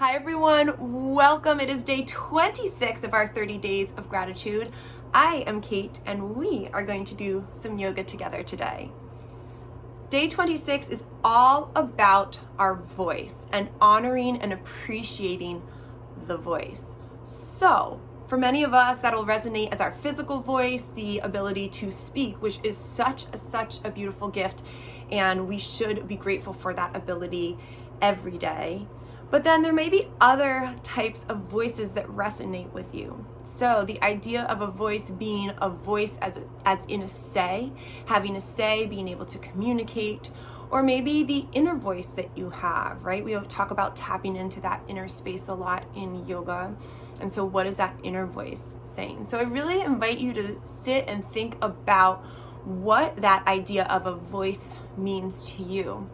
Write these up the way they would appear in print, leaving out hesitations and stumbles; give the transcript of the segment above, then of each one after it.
Hi everyone, welcome. It is day 26 of our 30 days of gratitude. I am Kate and we are going to do some yoga together today. Day 26 is all about our voice and honoring and appreciating the voice. So for many of us, that'll resonate as our physical voice, the ability to speak, which is such a beautiful gift, and we should be grateful for that ability every day. But then there may be other types of voices that resonate with you. So the idea of a voice being a voice as in a say, having a say, being able to communicate, or maybe the inner voice that you have, right? We talk about tapping into that inner space a lot in yoga. And so what is that inner voice saying? So I really invite you to sit and think about what that idea of a voice means to you.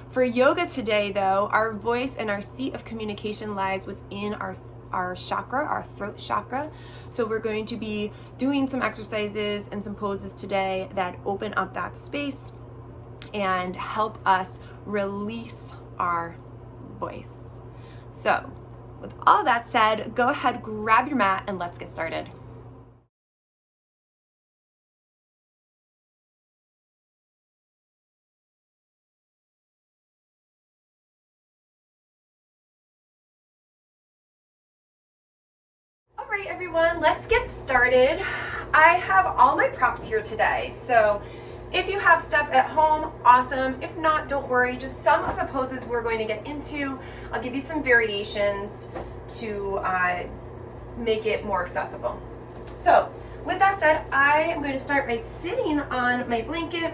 For yoga today, though, our voice and our seat of communication lies within our chakra, our throat chakra. So we're going to be doing some exercises and some poses today that open up that space and help us release our voice. So with all that said, go ahead, grab your mat, and let's get started. All right, everyone, let's get started. I have all my props here today. So if you have stuff at home, awesome. If not, don't worry. Just some of the poses we're going to get into, I'll give you some variations to make it more accessible. So with that said, I am going to start by sitting on my blanket,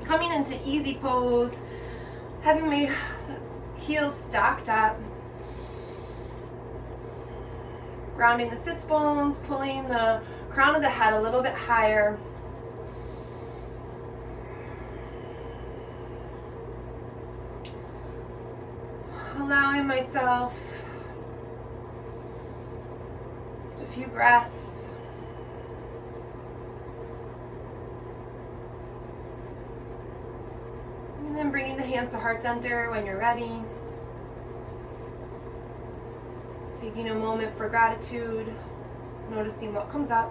coming into easy pose, having my heels stacked up, grounding the sits bones, pulling the crown of the head a little bit higher. Allowing myself just a few breaths. And then bringing the hands to heart center when you're ready. Taking a moment for gratitude, noticing what comes up.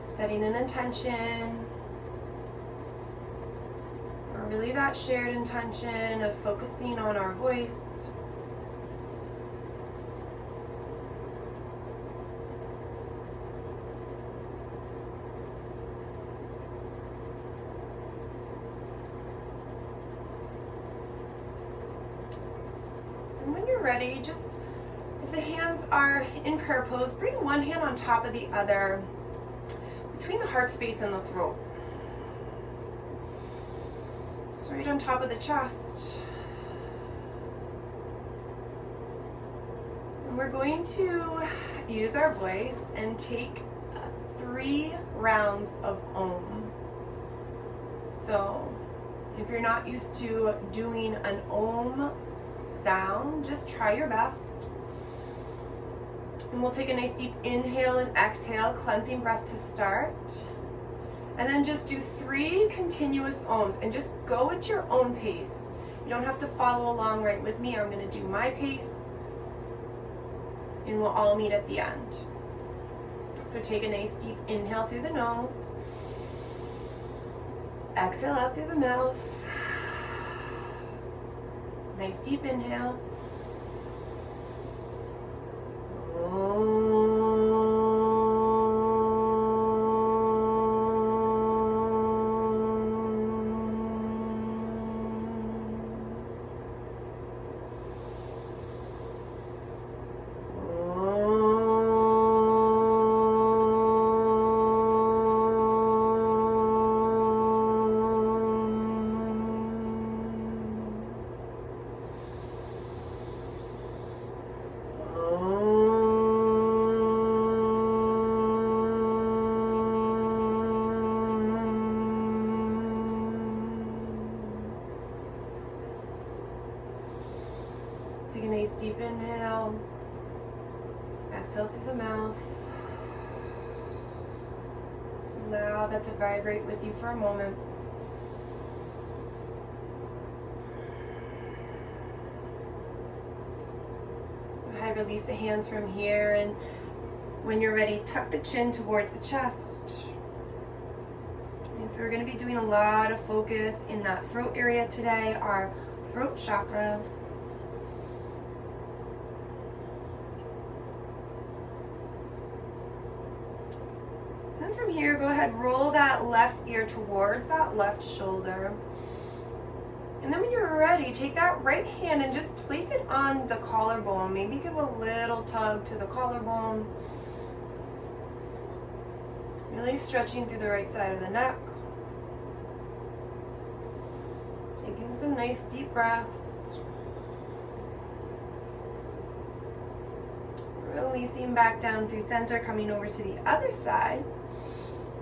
Setting an intention, or really that shared intention of focusing on our voice. Ready, just if the hands are in prayer pose, bring one hand on top of the other between the heart space and the throat. So right on top of the chest. And we're going to use our voice and take 3 rounds of Om. So if you're not used to doing an Om sound, just try your best. And we'll take a nice deep inhale and exhale, cleansing breath to start. And then just do 3 continuous Oms and just go at your own pace. You don't have to follow along right with me. I'm going to do my pace and we'll all meet at the end. So take a nice deep inhale through the nose. Exhale out through the mouth. Nice deep inhale. Take a nice deep inhale. Exhale through the mouth. So allow that to vibrate with you for a moment. ahead, release the hands from here, and when you're ready, tuck the chin towards the chest. And so we're going to be doing a lot of focus in that throat area today, our throat chakra. Then from here, go ahead, roll that left ear towards that left shoulder. And then when you're ready, take that right hand and just place it on the collarbone. Maybe give a little tug to the collarbone. Really stretching through the right side of the neck. Taking some nice deep breaths. Releasing back down through center, coming over to the other side.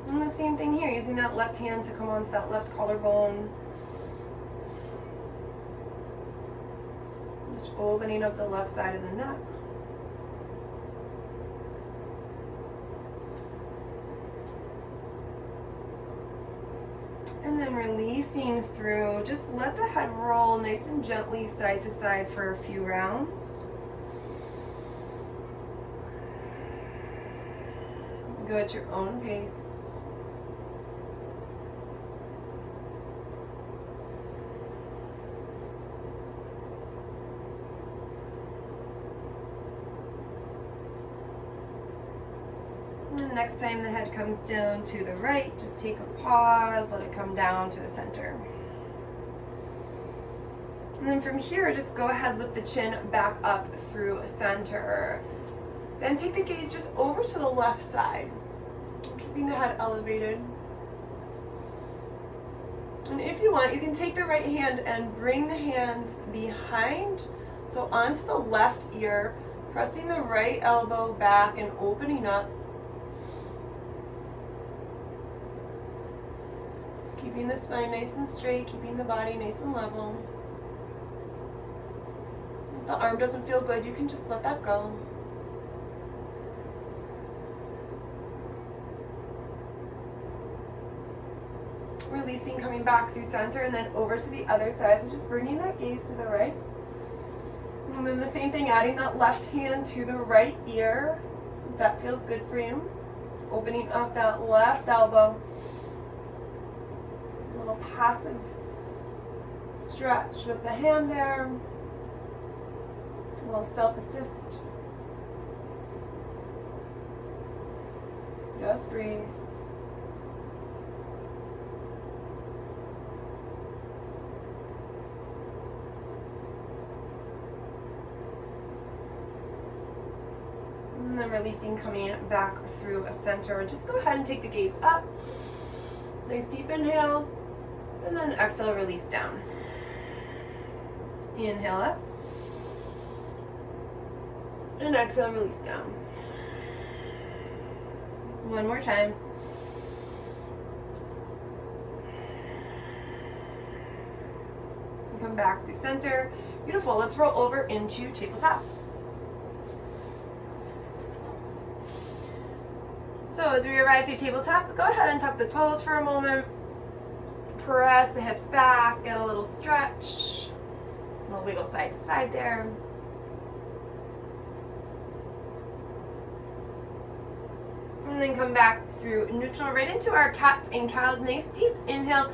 And the same thing here, using that left hand to come onto that left collarbone. Just opening up the left side of the neck. And then releasing through, just let the head roll nice and gently side to side for a few rounds. Go at your own pace. And next time the head comes down to the right, just take a pause, let it come down to the center. And then from here, just go ahead, lift the chin back up through center. Then take the gaze just over to the left side, keeping the head elevated. And if you want, you can take the right hand and bring the hands behind, so onto the left ear, pressing the right elbow back and opening up. Just keeping the spine nice and straight, keeping the body nice and level. If the arm doesn't feel good, you can just let that go. Releasing, coming back through center and then over to the other side. So just bringing that gaze to the right. And then the same thing, adding that left hand to the right ear. If that feels good for you. Opening up that left elbow. A little passive stretch with the hand there. A little self-assist. Just breathe. And then releasing, coming back through a center. Just go ahead and take the gaze up. Nice deep inhale. And then exhale, release down. Inhale up. And exhale, release down. One more time. Come back through center. Beautiful. Let's roll over into tabletop. So as we arrive through tabletop, go ahead and tuck the toes for a moment. Press the hips back, get a little stretch. A little wiggle side to side there. And then come back through neutral, right into our cats and cows. Nice deep inhale.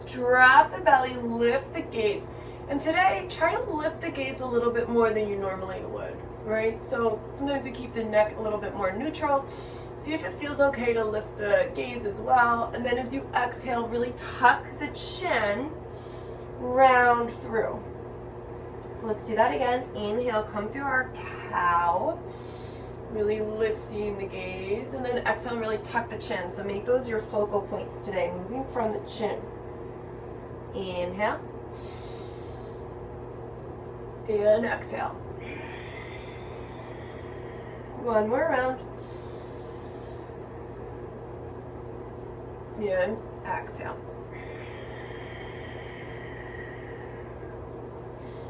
Drop the belly, lift the gaze. And today, try to lift the gaze a little bit more than you normally would, right? So sometimes we keep the neck a little bit more neutral. See if it feels okay to lift the gaze as well. And then as you exhale, really tuck the chin, round through. So let's do that again. Inhale, come through our cow. Really lifting the gaze. And then exhale, really tuck the chin. So make those your focal points today, moving from the chin. Inhale. And exhale. One more round. And exhale.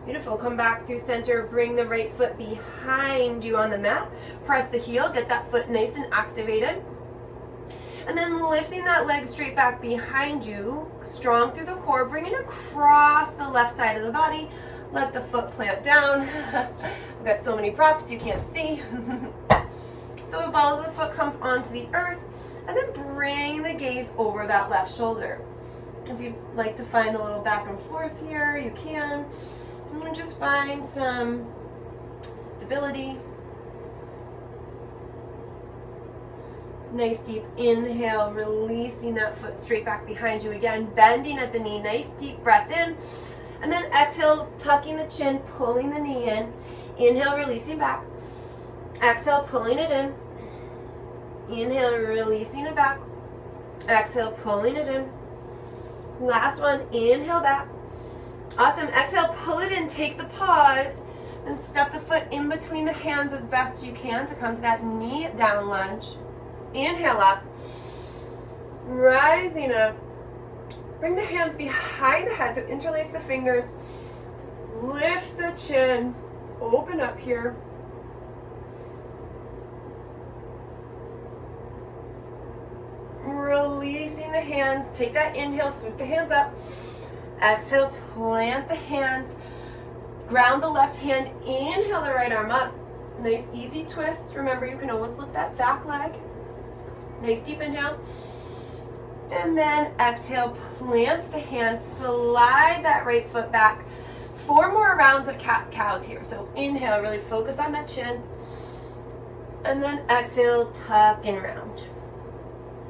Beautiful. Come back through center. Bring the right foot behind you on the mat. Press the heel. Get that foot nice and activated. And then lifting that leg straight back behind you. Strong through the core. Bring it across the left side of the body. Let the foot plant down. I've got so many props you can't see. So the ball of the foot comes onto the earth, and then bring the gaze over that left shoulder. If you'd like to find a little back and forth here, you can. And just find some stability. Nice deep inhale, releasing that foot straight back behind you again, bending at the knee, nice deep breath in. And then exhale, tucking the chin, pulling the knee in. Inhale, releasing back. Exhale, pulling it in. Inhale, releasing it back. Exhale, pulling it in. Last one, inhale back. Awesome, exhale, pull it in, take the pause, then step the foot in between the hands as best you can to come to that knee down lunge. Inhale up, rising up. Bring the hands behind the head, so interlace the fingers. Lift the chin, open up here. Releasing the hands, take that inhale, sweep the hands up. Exhale, plant the hands. Ground the left hand, inhale the right arm up. Nice easy twist. Remember, you can always lift that back leg. Nice deep inhale. And then exhale, plant the hands, slide that right foot back. 4 more rounds of cat-cows here. So inhale, really focus on that chin. And then exhale, tuck and round.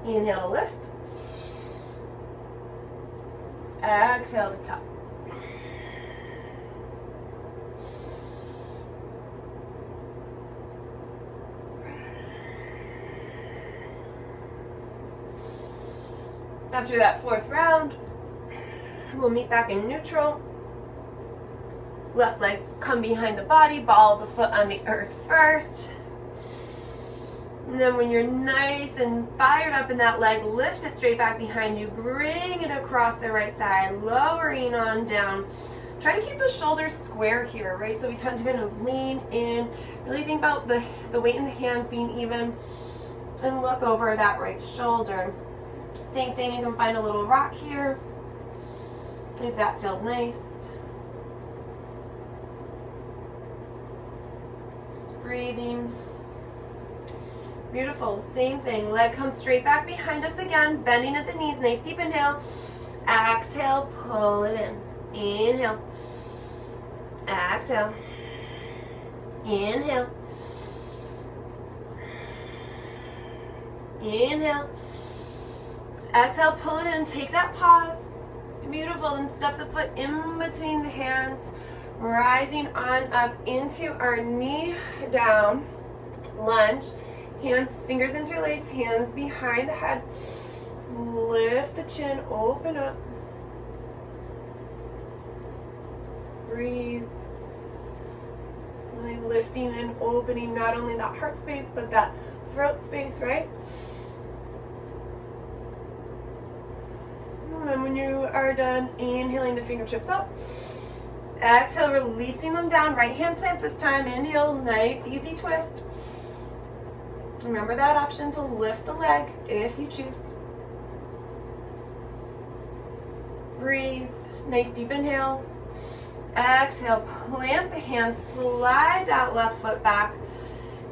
Inhale to lift. Exhale to tuck. After that 4th round, we'll meet back in neutral. Left leg come behind the body, ball of the foot on the earth first. And then when you're nice and fired up in that leg, lift it straight back behind you. Bring it across the right side, lowering on down. Try to keep the shoulders square here, right? So we tend to kind of lean in. Really think about the weight in the hands being even. And look over that right shoulder. Same thing, you can find a little rock here, if that feels nice. Just breathing. Beautiful, same thing. Leg comes straight back behind us again, bending at the knees, nice deep inhale. Exhale, pull it in. Inhale. Exhale. Inhale. Inhale. Exhale, pull it in, take that pause. Beautiful, then step the foot in between the hands, rising on up into our knee down lunge. Hands, fingers interlace, hands behind the head. Lift the chin, open up. Breathe. Really lifting and opening not only that heart space, but that throat space, right? And then when you are done, inhaling the fingertips up. Exhale, releasing them down. Right hand plant this time. Inhale, nice, easy twist. Remember that option to lift the leg if you choose. Breathe. Nice deep inhale. Exhale, plant the hands, slide that left foot back.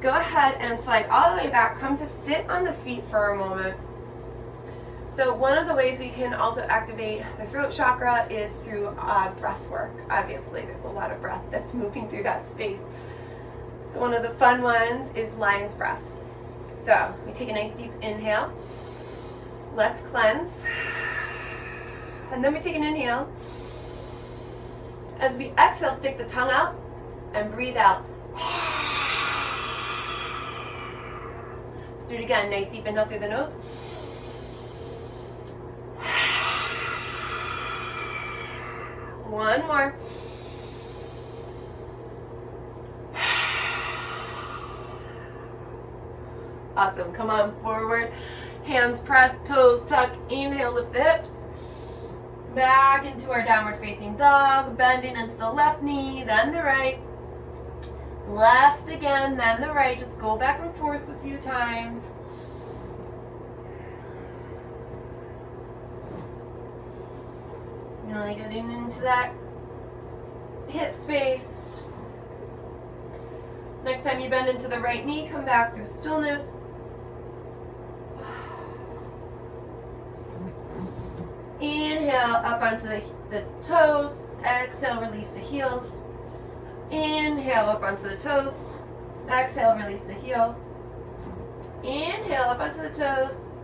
Go ahead and slide all the way back. Come to sit on the feet for a moment. So one of the ways we can also activate the throat chakra is through breath work. Obviously, there's a lot of breath that's moving through that space. So one of the fun ones is lion's breath. So we take a nice deep inhale. Let's cleanse. And then we take an inhale. As we exhale, stick the tongue out and breathe out. Let's do it again. Nice deep inhale through the nose. One more. Awesome. Come on forward. Hands pressed, toes tuck. Inhale, lift the hips. Back into our downward facing dog. Bending into the left knee, then the right. Left again, then the right. Just go back and forth a few times. Really getting into that hip space. Next time you bend into the right knee, come back through stillness. Inhale up onto the toes. Exhale, release the heels. Inhale up onto the toes. Exhale, release the heels. Inhale up onto the toes.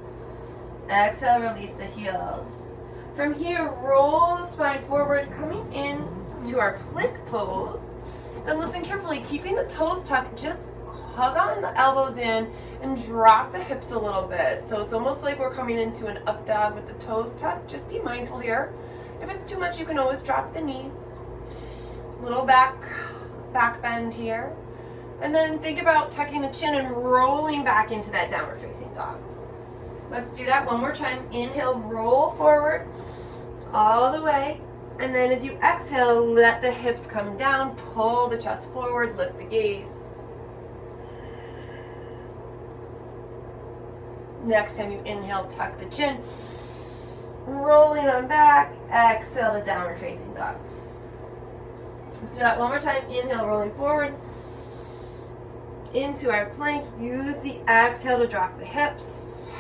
Exhale, release the heels. From here, roll the spine forward, coming in to our plank pose. Then listen carefully, keeping the toes tucked, just hug on the elbows in and drop the hips a little bit. So it's almost like we're coming into an up dog with the toes tucked. Just be mindful here. If it's too much, you can always drop the knees. Little back bend here. And then think about tucking the chin and rolling back into that downward facing dog. Let's do that one more time. Inhale, roll forward all the way. And then as you exhale, let the hips come down, pull the chest forward, lift the gaze. Next time you inhale, tuck the chin. Rolling on back, exhale to downward facing dog. Let's do that one more time. Inhale, rolling forward into our plank. Use the exhale to drop the hips.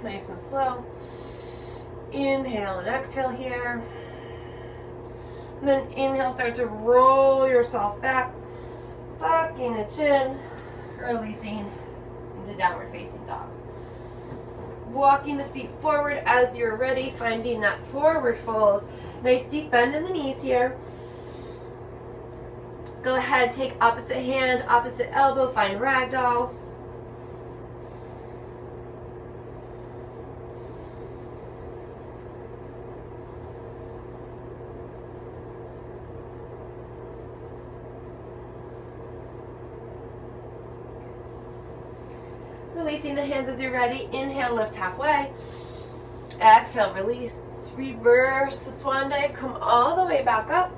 Nice and slow. Inhale and exhale here. And then inhale, start to roll yourself back, tucking the chin, releasing into downward facing dog. Walking the feet forward as you're ready, finding that forward fold. Nice deep bend in the knees here. Go ahead, take opposite hand, opposite elbow, find ragdoll. Releasing the hands as you're ready. Inhale, lift halfway. Exhale, release. Reverse the swan dive. Come all the way back up.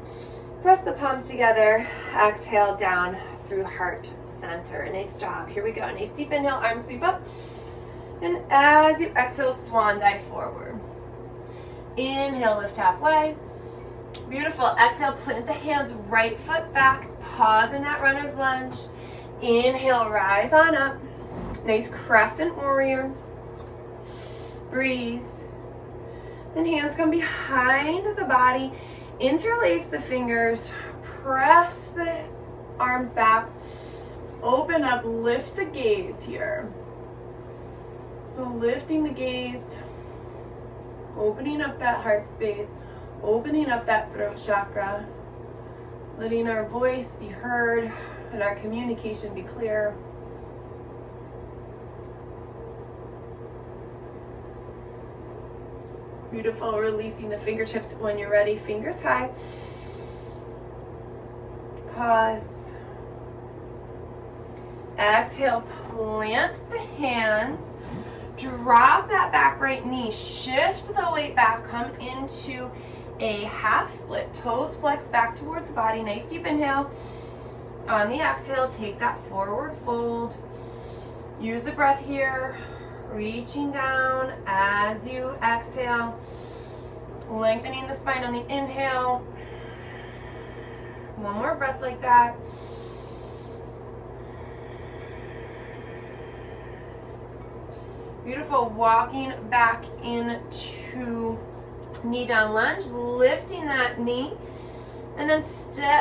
Press the palms together. Exhale down through heart center. Nice job. Here we go. Nice deep inhale, arms sweep up. And as you exhale, swan dive forward. Inhale, lift halfway. Beautiful. Exhale, plant the hands, right foot back. Pause in that runner's lunge. Inhale, rise on up. Nice crescent warrior. Breathe. Then hands come behind the body. Interlace the fingers. Press the arms back. Open up, lift the gaze here. So lifting the gaze. Opening up that heart space. Opening up that throat chakra. Letting our voice be heard and our communication be clear. Beautiful. Releasing the fingertips when you're ready. Fingers high. Pause. Exhale. Plant the hands. Drop that back right knee. Shift the weight back. Come into a half split. Toes flex back towards the body. Nice deep inhale. On the exhale, take that forward fold. Use the breath here. Reaching down as you exhale, lengthening the spine on the inhale. One more breath like that. Beautiful. Walking back into knee down lunge, lifting that knee, and then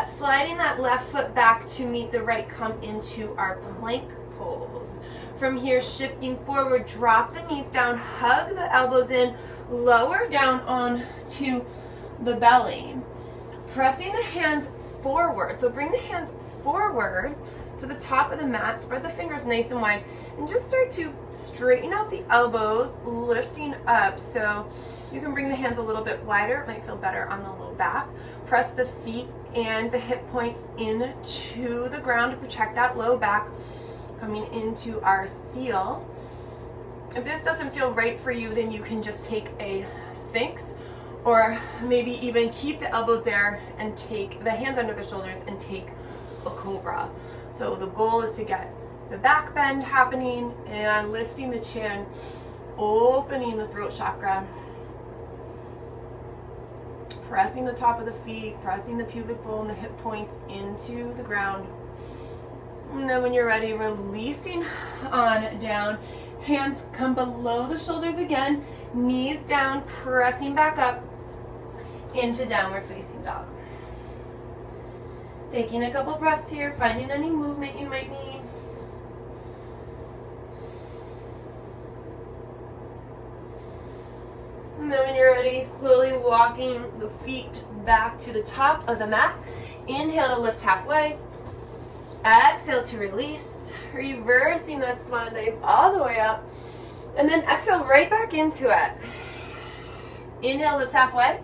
sliding that left foot back to meet the right, come into our plank pose. From here, shifting forward, drop the knees down, hug the elbows in, lower down onto the belly. Pressing the hands forward. So bring the hands forward to the top of the mat, spread the fingers nice and wide, and just start to straighten out the elbows, lifting up. So you can bring the hands a little bit wider. It might feel better on the low back. Press the feet and the hip points into the ground to protect that low back. Coming into our seal. If this doesn't feel right for you, then you can just take a Sphinx, or maybe even keep the elbows there and take the hands under the shoulders and take a cobra. So the goal is to get the back bend happening and lifting the chin, opening the throat chakra. pressing the top of the feet, pressing the pubic bone, the hip points into the ground. And then when you're ready, releasing on down. Hands come below the shoulders again, knees down, pressing back up into downward facing dog. Taking a couple breaths here, finding any movement you might need. And then when you're ready, slowly walking the feet back to the top of the mat. Inhale to lift halfway. Exhale to release. Reversing that swan dive all the way up. And then exhale right back into it. Inhale, lift halfway.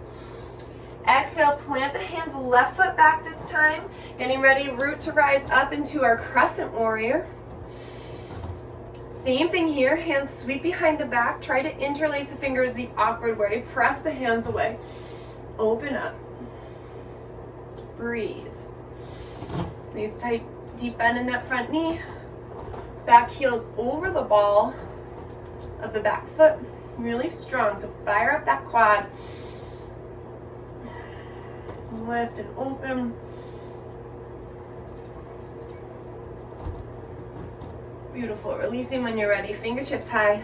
Exhale, plant the hands, left foot back this time. Getting ready, root to rise up into our Crescent Warrior. Same thing here, hands sweep behind the back. Try to interlace the fingers the awkward way. Press the hands away. Open up. Breathe. Nice tight, deep bend in that front knee. Back heels over the ball of the back foot. Really strong, so fire up that quad. Lift and open. Beautiful. Releasing when you're ready. Fingertips high.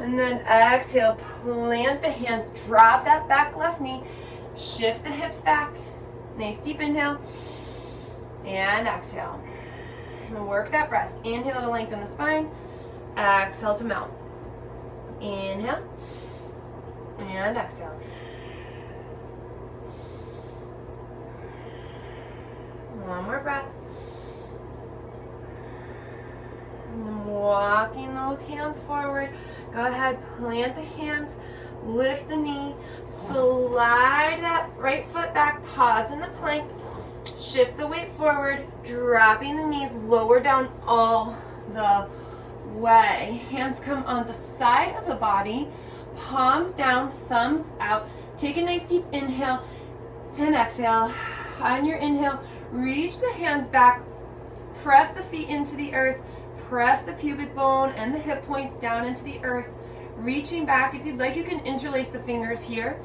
And then exhale, plant the hands, drop that back left knee, shift the hips back. Nice deep inhale. And exhale. And work that breath. Inhale to lengthen the spine. Exhale to melt. Inhale. And exhale. One more breath. And walking those hands forward. Go ahead, plant the hands, lift the knee, slide that right foot back, pause in the plank, shift the weight forward, dropping the knees lower down all the way. Hands come on the side of the body, palms down, thumbs out. Take a nice deep inhale and exhale. On your inhale, reach the hands back, press the feet into the earth, press the pubic bone and the hip points down into the earth. Reaching back, if you'd like, you can interlace the fingers here,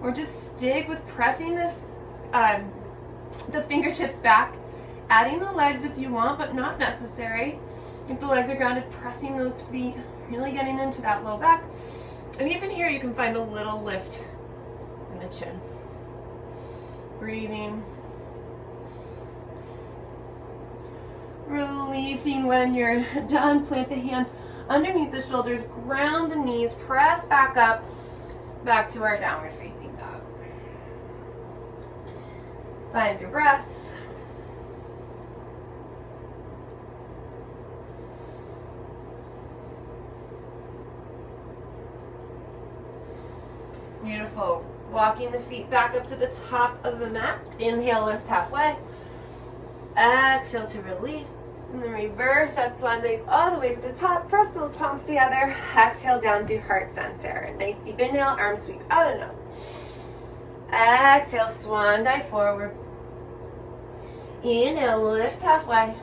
or just stick with pressing the fingertips back, adding the legs if you want, but not necessary. If the legs are grounded, pressing those feet, really getting into that low back. And even here, you can find a little lift in the chin. Breathing. Releasing when you're done. Plant the hands underneath the shoulders, ground the knees, press back up, back to our downward facing dog. Find your breath. Beautiful. Walking the feet back up to the top of the mat. Inhale, lift halfway. Exhale to release. And then reverse that swan dive all the way to the top. Press those palms together. Exhale down through heart center. Nice deep inhale, arms sweep out and up. Exhale, swan dive forward. Inhale, lift halfway.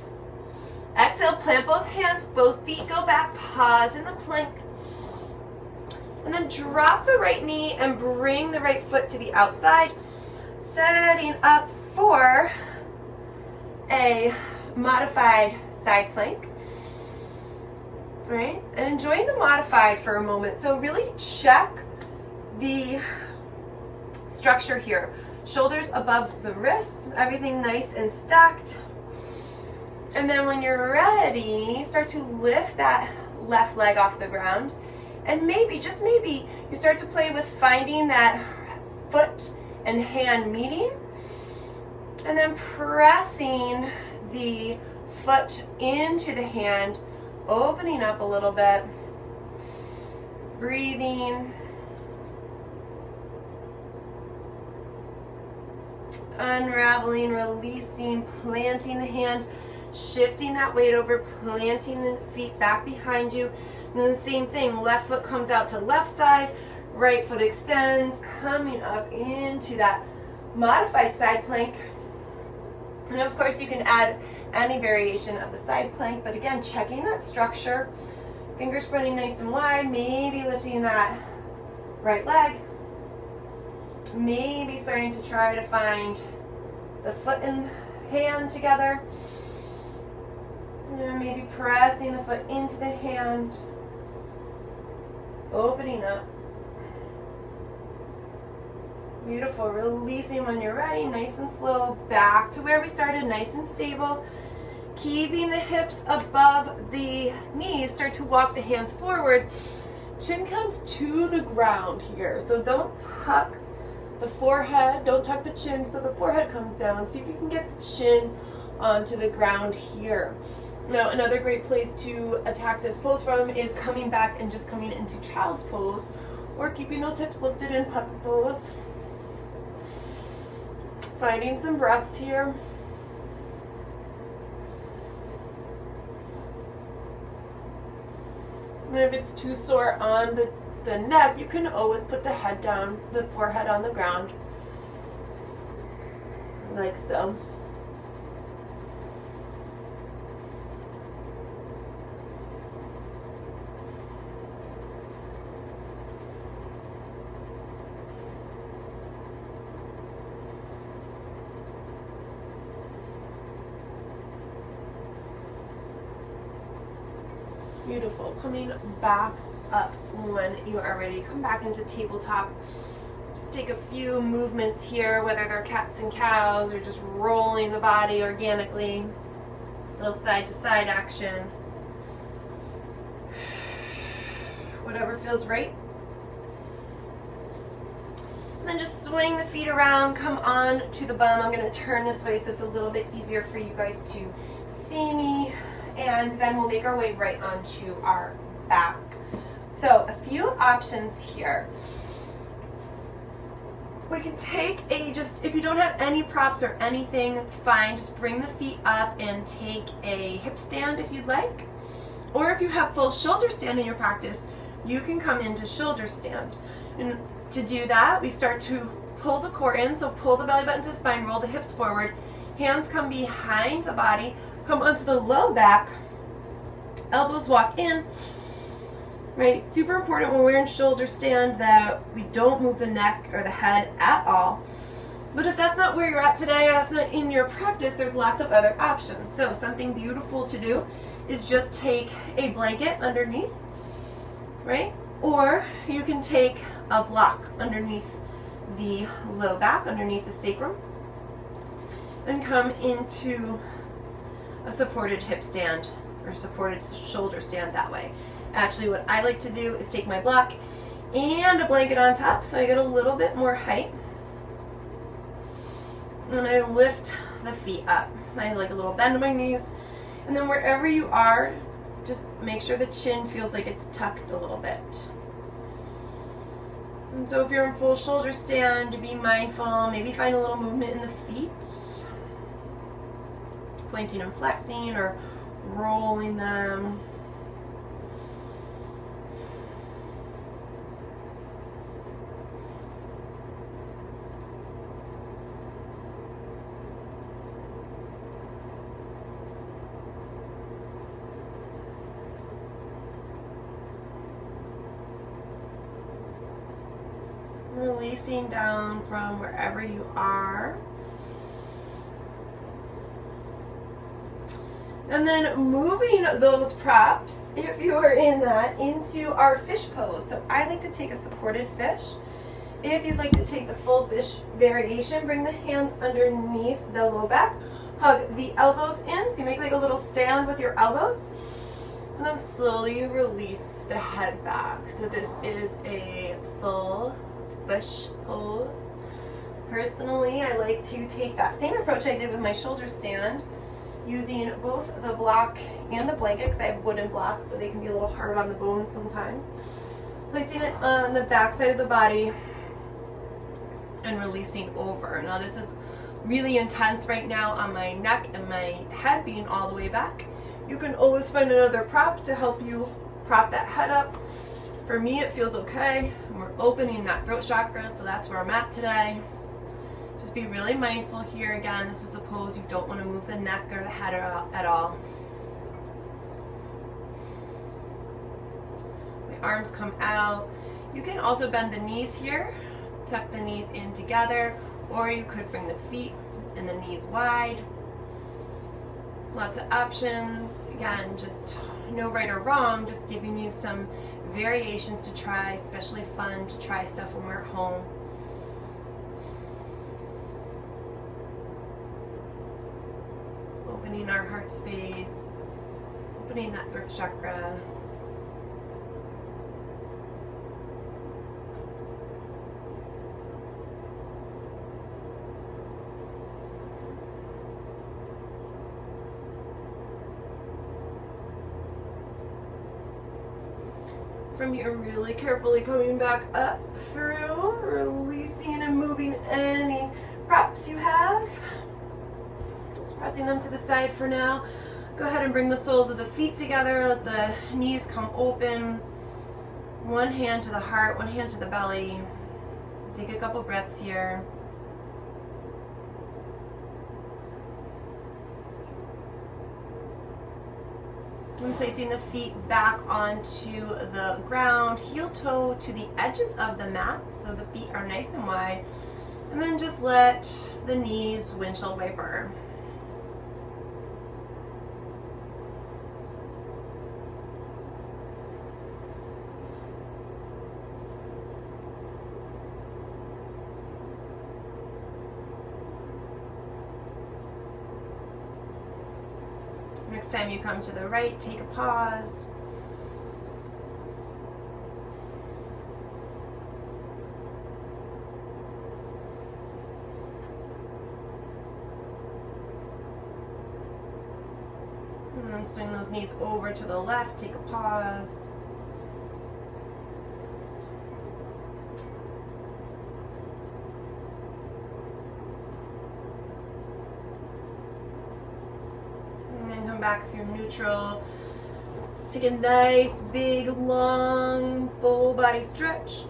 Exhale, plant both hands, both feet go back, pause in the plank. And then drop the right knee and bring the right foot to the outside. Setting up for a modified side plank. All right, and enjoying the modified for a moment. So really check the structure here. Shoulders above the wrists, everything nice and stacked. And then when you're ready, start to lift that left leg off the ground. And maybe, just maybe, you start to play with finding that foot and hand meeting. And then pressing the foot into the hand, opening up a little bit, breathing, unraveling, releasing, planting the hand, shifting that weight over, planting the feet back behind you. And then the same thing, left foot comes out to left side, right foot extends, coming up into that modified side plank. And of course you can add any variation of the side plank, but again, checking that structure, fingers spreading nice and wide, maybe lifting that right leg. maybe starting to try to find the foot and hand together. And maybe pressing the foot into the hand. Opening up. Beautiful. Releasing when you're ready, nice and slow. Back to where we started, nice and stable. Keeping the hips above the knees. Start to walk the hands forward. Chin comes to the ground here. So don't tuck the forehead. Don't tuck the chin so the forehead comes down. See if you can get the chin onto the ground here. Now, another great place to attack this pose from is coming back and just coming into child's pose, or keeping those hips lifted in puppy pose. Finding some breaths here. And if it's too sore on the neck, you can always put the head down, the forehead on the ground, like so. Beautiful. Coming back up when you are ready. Come back into tabletop. Just take a few movements here, whether they're cats and cows or just rolling the body organically. Little side to side action. Whatever feels right. And then just swing the feet around, come on to the bum. I'm going to turn this way so it's a little bit easier for you guys to see me. And then we'll make our way right onto our back. So a few options here. We can take if you don't have any props or anything, that's fine. Just bring the feet up and take a hip stand if you'd like. Or if you have full shoulder stand in your practice, you can come into shoulder stand. And to do that, we start to pull the core in. So pull the belly button to the spine, roll the hips forward. Hands come behind the body. Come onto the low back, elbows walk in, right? Super important when we're in shoulder stand that we don't move the neck or the head at all. But if that's not where you're at today, that's not in your practice, there's lots of other options. So something beautiful to do is just take a blanket underneath, right? Or you can take a block underneath the low back, underneath the sacrum, and come into a supported hip stand or supported shoulder stand that way. Actually, what I like to do is take my block and a blanket on top so I get a little bit more height. And I lift the feet up. I like a little bend in my knees. And then wherever you are, just make sure the chin feels like it's tucked a little bit. And so if you're in full shoulder stand, be mindful, maybe find a little movement in the feet. Pointing and flexing or rolling them. Releasing down from wherever you are. And then moving those props, if you are in that, into our fish pose. So I like to take a supported fish. If you'd like to take the full fish variation, bring the hands underneath the low back. Hug the elbows in, so you make like a little stand with your elbows. And then slowly release the head back. So this is a full fish pose. Personally, I like to take that same approach I did with my shoulder stand, using both the block and the blanket, because I have wooden blocks, so they can be a little hard on the bones sometimes. Placing it on the back side of the body and releasing over. Now this is really intense right now on my neck and my head being all the way back. You can always find another prop to help you prop that head up. For me, it feels okay. We're opening that throat chakra, so that's where I'm at today. Just be really mindful here. Again, this is a pose you don't want to move the neck or the head at all. My arms come out. You can also bend the knees here tuck the knees in together, or you could bring the feet and the knees wide. Lots of options. Again, just no right or wrong, just giving you some variations to try, especially fun to try stuff when we're at home. Opening our heart space, opening that throat chakra. From here, really carefully coming back up through, releasing and moving any props you have. Just pressing them to the side for now. Go ahead and bring the soles of the feet together. Let the knees come open. One hand to the heart, one hand to the belly. Take a couple breaths here. And placing the feet back onto the ground, heel toe to the edges of the mat, so the feet are nice and wide. And then just let the knees windshield wiper. Next time you come to the right, take a pause. And then swing those knees over to the left, take a pause. Back through neutral. Take a nice, big, long, full body stretch.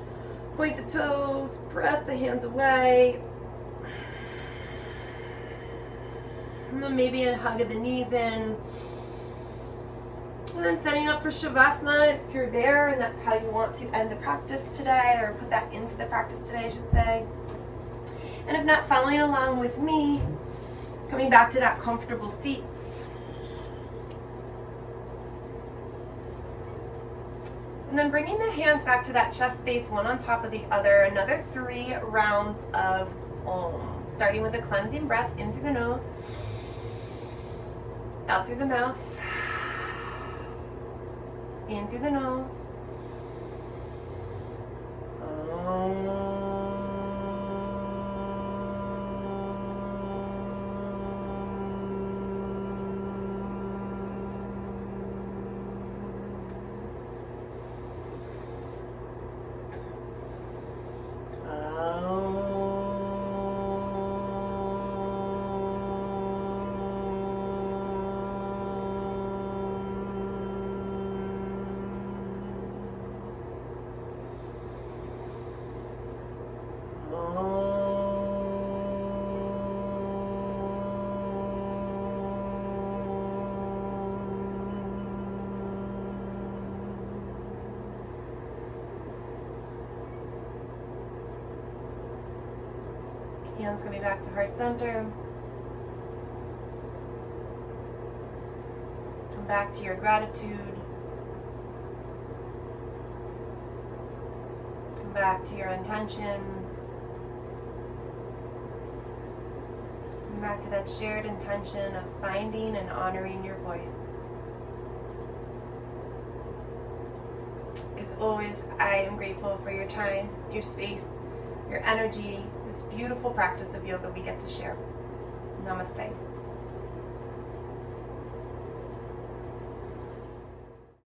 Point the toes, press the hands away. And then maybe a hug of the knees in. And then setting up for Shavasana if you're there and that's how you want to end the practice today, or put that into the practice today, I should say. And if not, following along with me, coming back to that comfortable seat. And then bringing the hands back to that chest space, one on top of the other. Another 3 rounds of Om. Starting with a cleansing breath in through the nose, out through the mouth, in through the nose. Om. Hands coming back to heart center. Come back to your gratitude. Come back to your intention. Come back to that shared intention of finding and honoring your voice. As always, I am grateful for your time, your space, your energy, this beautiful practice of yoga we get to share. Namaste.